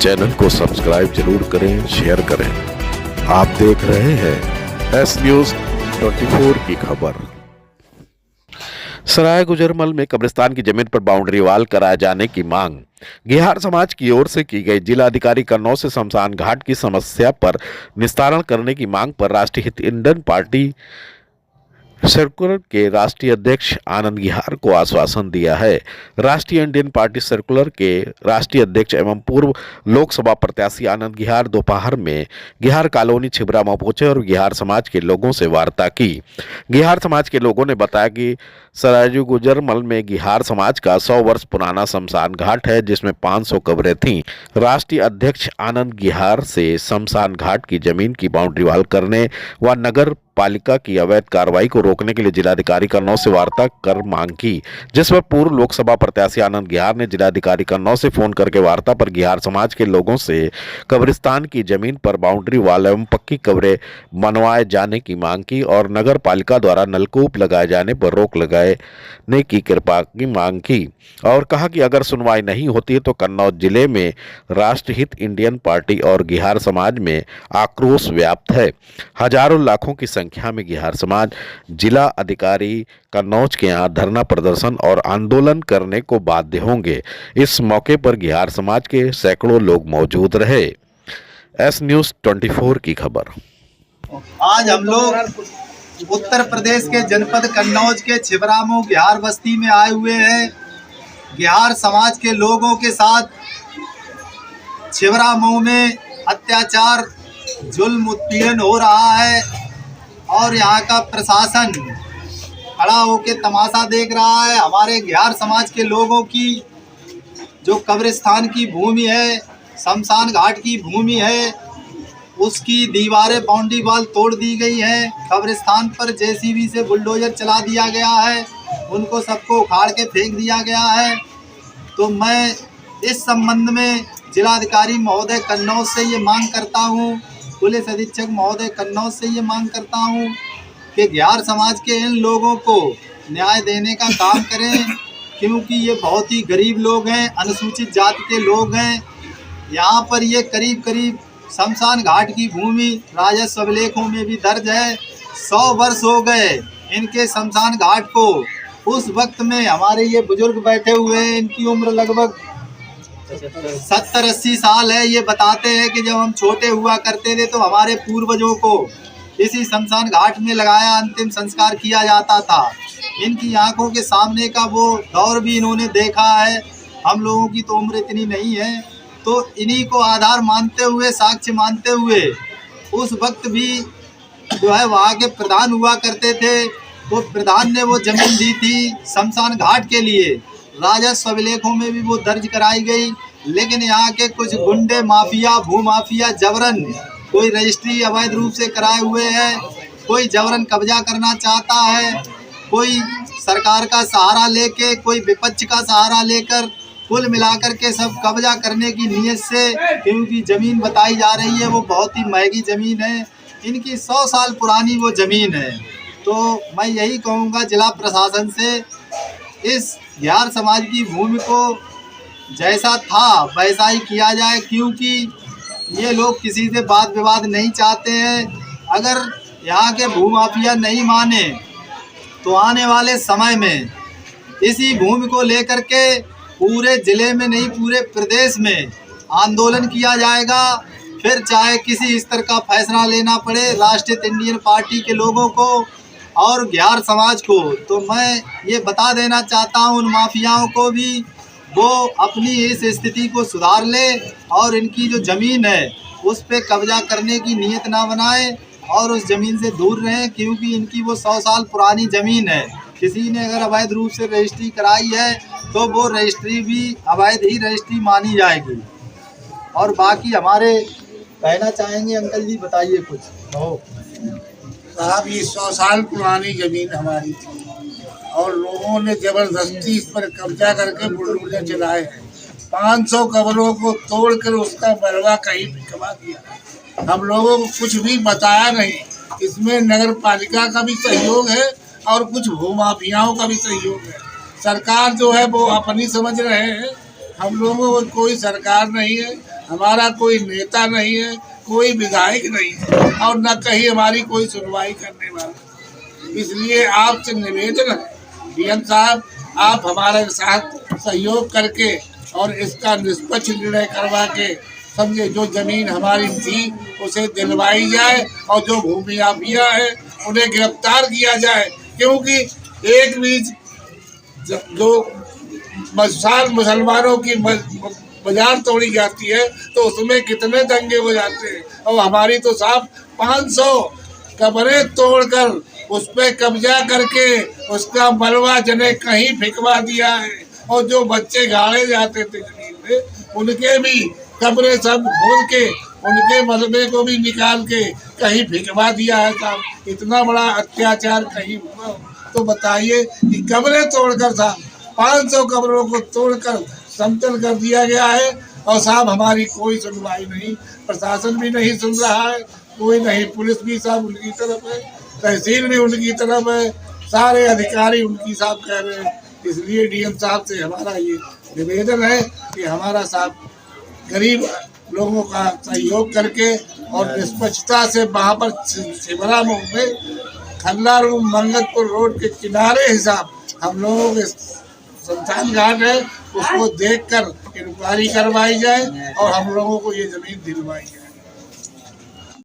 Channel को subscribe जरूर करें, शेयर करें। आप देख रहे हैं एस न्यूज 24 की खबर। सराय गुजरमल में कब्रिस्तान की जमीन पर बाउंड्री वॉल कराए जाने की मांग। बिहार समाज की ओर से की गई जिलाधिकारी कन्नौज से शमशान घाट की समस्या पर निस्तारण करने की मांग पर राष्ट्रीय हित इंडियन पार्टी सर्कुलर के राष्ट्रीय अध्यक्ष आनंद गिहार को आश्वासन दिया है। राष्ट्रीय इंडियन पार्टी सर्कुलर के राष्ट्रीय अध्यक्ष एवं पूर्व लोकसभा प्रत्याशी आनंद गिहार दोपहर में गिहार कॉलोनी छिबरामऊ पहुंचे और गिहार समाज के लोगों से वार्ता की। गिहार समाज के लोगों ने बताया कि सराय गुजरमल में गिहार समाज का 100 वर्ष पुराना शमशान घाट है, जिसमें 500 कब्रें थीं। राष्ट्रीय अध्यक्ष आनंद गिहार से शमशान घाट की जमीन की बाउंड्री वॉल करने व नगर पालिका की अवैध कार्रवाई को रोकने के लिए जिलाधिकारी कन्नौज से वार्ता कर मांग की, जिस पर पूर्व लोकसभा प्रत्याशी आनंद गिहार ने जिलाधिकारी कन्नौज से फोन करके वार्ता पर गिहार समाज के लोगों से कब्रिस्तान की जमीन पर बाउंड्री वॉल एवं पक्की कब्रें बनवाए जाने की मांग की और नगर पालिका द्वारा नलकूप लगाए जाने पर रोक लगाने की कृपा की मांग की और कहा कि अगर सुनवाई नहीं होती तो कन्नौज जिले में राष्ट्रहित इंडियन पार्टी और गिहार समाज में आक्रोश व्याप्त है। हजारों लाखों की संख्या में गिहार समाज जिला अधिकारी कन्नौज के यहाँ धरना प्रदर्शन और आंदोलन करने को बाध्य होंगे। इस मौके पर गिहार समाज के सैकड़ों लोग मौजूद रहे। एस न्यूज 24 की खबर। आज हम लोग उत्तर प्रदेश के जनपद कन्नौज के छिबरामऊ गिहार बस्ती में आए हुए हैं। गिहार समाज के लोगों के साथ छिबरामऊ में अत्याचार, जुल्म, उत्पीड़न हो रहा है और यहाँ का प्रशासन खड़ा होकर तमाशा देख रहा है। हमारे गिहार समाज के लोगों की जो कब्रिस्तान की भूमि है, शमशान घाट की भूमि है, उसकी दीवारें, बाउंड्री वॉल तोड़ दी गई है। कब्रिस्तान पर जेसीबी से बुलडोजर चला दिया गया है, उनको सबको उखाड़ के फेंक दिया गया है। तो मैं इस संबंध में जिलाधिकारी महोदय कन्नौज से ये मांग करता हूँ, पुलिस अधीक्षक महोदय कन्नौज से ये मांग करता हूँ कि गिहार समाज के इन लोगों को न्याय देने का काम करें, क्योंकि ये बहुत ही गरीब लोग हैं, अनुसूचित जाति के लोग हैं। यहाँ पर ये करीब करीब शमशान घाट की भूमि राजस्व अभिलेखों में भी दर्ज है। 100 वर्ष हो गए इनके शमशान घाट को। उस वक्त में हमारे ये बुजुर्ग बैठे हुए हैं, इनकी उम्र लगभग 70-80 साल है। ये बताते हैं कि जब हम छोटे हुआ करते थे तो हमारे पूर्वजों को इसी शमशान घाट में लगाया, अंतिम संस्कार किया जाता था। इनकी आंखों के सामने का वो दौर भी इन्होंने देखा है। हम लोगों की तो उम्र इतनी नहीं है, तो इन्हीं को आधार मानते हुए, साक्ष्य मानते हुए उस वक्त भी जो है वहाँ के प्रधान हुआ करते थे, तो प्रधान ने वो जमीन दी थी शमशान घाट के लिए। राजस्व अभिलेखों में भी वो दर्ज कराई गई, लेकिन यहाँ के कुछ गुंडे, माफिया, भूमाफिया जबरन कोई रजिस्ट्री अवैध रूप से कराए हुए है, कोई जबरन कब्जा करना चाहता है, कोई सरकार का सहारा लेके, कोई विपक्ष का सहारा लेकर, कुल मिलाकर के सब कब्जा करने की नीयत से, क्योंकि ज़मीन बताई जा रही है वो बहुत ही महंगी ज़मीन है, इनकी 100 साल पुरानी वो ज़मीन है। तो मैं यही कहूँगा जिला प्रशासन से, इस गिहार समाज की भूमि को जैसा था वैसा ही किया जाए, क्योंकि ये लोग किसी से वाद विवाद नहीं चाहते हैं। अगर यहाँ के भूमाफिया नहीं माने तो आने वाले समय में इसी भूमि को लेकर के पूरे जिले में नहीं, पूरे प्रदेश में आंदोलन किया जाएगा। फिर चाहे किसी स्तर का फैसला लेना पड़े राष्ट्रीय इंडियन पार्टी के लोगों को और गिहार समाज को। तो मैं ये बता देना चाहता हूँ उन माफियाओं को भी, वो अपनी इस स्थिति को सुधार ले और इनकी जो ज़मीन है उस पे कब्जा करने की नीयत ना बनाए और उस ज़मीन से दूर रहें, क्योंकि इनकी वो 100 साल पुरानी ज़मीन है। किसी ने अगर अवैध रूप से रजिस्ट्री कराई है तो वो रजिस्ट्री भी अवैध ही रजिस्ट्री मानी जाएगी। और बाकी हमारे कहना चाहेंगे अंकल जी, बताइए कुछ। साहब, ये 100 साल पुरानी जमीन हमारी थी और लोगों ने जबरदस्ती इस पर कब्जा करके बुलडोजर चलाए हैं। 500 कब्रों को तोड़कर उसका मलबा कहीं भी कमा दिया। हम लोगों को कुछ भी बताया नहीं। इसमें नगर पालिका का भी सहयोग है और कुछ भूमाफियाओं का भी सहयोग है। सरकार जो है वो अपनी समझ रहे हैं, हम लोगों को कोई सरकार नहीं है। हमारा कोई नेता नहीं है, कोई विधायक नहीं है और न कहीं हमारी कोई सुनवाई करने वाला। इसलिए आपसे निवेदन है डीएम साहब, आप हमारे साथ सहयोग करके और इसका निष्पक्ष निर्णय करवा के समझे जो जमीन हमारी थी उसे दिलवाई जाए और जो भूमि माफिया है उन्हें गिरफ्तार किया जाए, क्योंकि एक भी जो मुसलमानों की बाजार तोड़ी जाती है तो उसमें कितने दंगे हो जाते हैं। और हमारी तो साहब 500 कब्रें तोड़कर उस पर कब्जा करके उसका मलबा जने कहीं फिकवा दिया है और जो बच्चे गाड़े जाते थे जमीन में उनके भी कब्रें सब खोद के उनके मलबे को भी निकाल के कहीं फिकवा दिया है साहब। इतना बड़ा अत्याचार कहीं हुआ तो बताइए कि कब्रें तोड़कर साहब 500 कब्रों को तोड़कर समतल कर दिया गया है और साहब हमारी कोई सुनवाई नहीं, प्रशासन भी नहीं सुन रहा है, कोई नहीं, पुलिस भी साहब उनकी तरफ है, तहसील भी उनकी तरफ है, सारे अधिकारी उनकी साहब कह रहे हैं। इसलिए डीएम साहब से हमारा ये निवेदन है कि हमारा साहब गरीब लोगों का सहयोग करके और निष्पक्षता से वहाँ पर शिमला में खन्ना रूम मंगतपुर रोड के किनारे हिसाब हम लोगों के शमशान घाट है उसको देखकर इंक्वायरी करवाई जाए और हम लोगों को ये जमीन दिलवाई जाए।